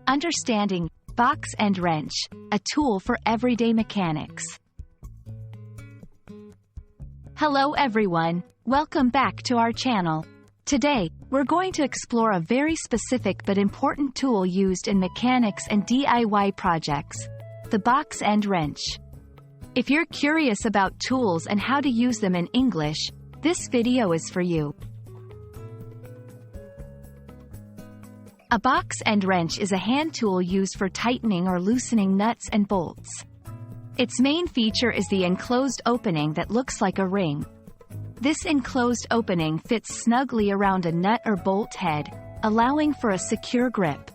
Understanding box and wrench, a tool for everyday mechanics. Hello everyone, welcome back to our channel. Today, we're going to explore a very specific but important tool used in mechanics and DIY projects, the box and wrench. If you're curious about tools and how to use them in English, this video is for you. A box and wrench is a hand tool used for tightening or loosening nuts and bolts. Its main feature is the enclosed opening that looks like a ring. This enclosed opening fits snugly around a nut or bolt head, allowing for a secure grip.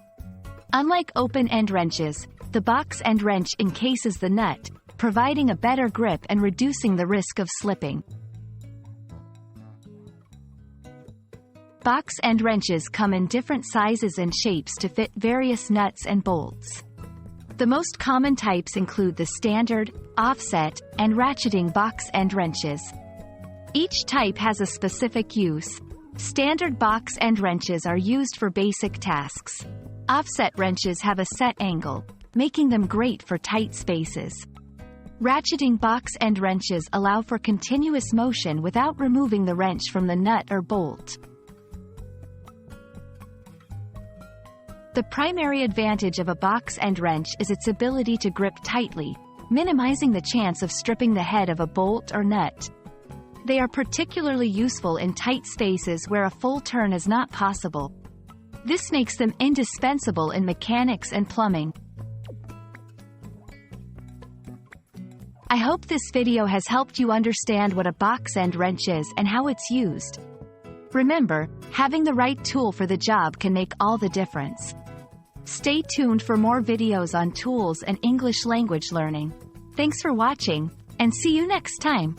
Unlike open-end wrenches, the box and wrench encases the nut, providing a better grip and reducing the risk of slipping. Box and wrenches come in different sizes and shapes to fit various nuts and bolts. The most common types include the standard, offset, and ratcheting box and wrenches. Each type has a specific use. Standard box and wrenches are used for basic tasks. Offset wrenches have a set angle, making them great for tight spaces. Ratcheting box and wrenches allow for continuous motion without removing the wrench from the nut or bolt. The primary advantage of a box and wrench is its ability to grip tightly, minimizing the chance of stripping the head of a bolt or nut. They are particularly useful in tight spaces where a full turn is not possible. This makes them indispensable in mechanics and plumbing. I hope this video has helped you understand what a box and wrench is and how it's used. Remember, having the right tool for the job can make all the difference. Stay tuned for more videos on tools and English language learning. Thanks for watching, and see you next time.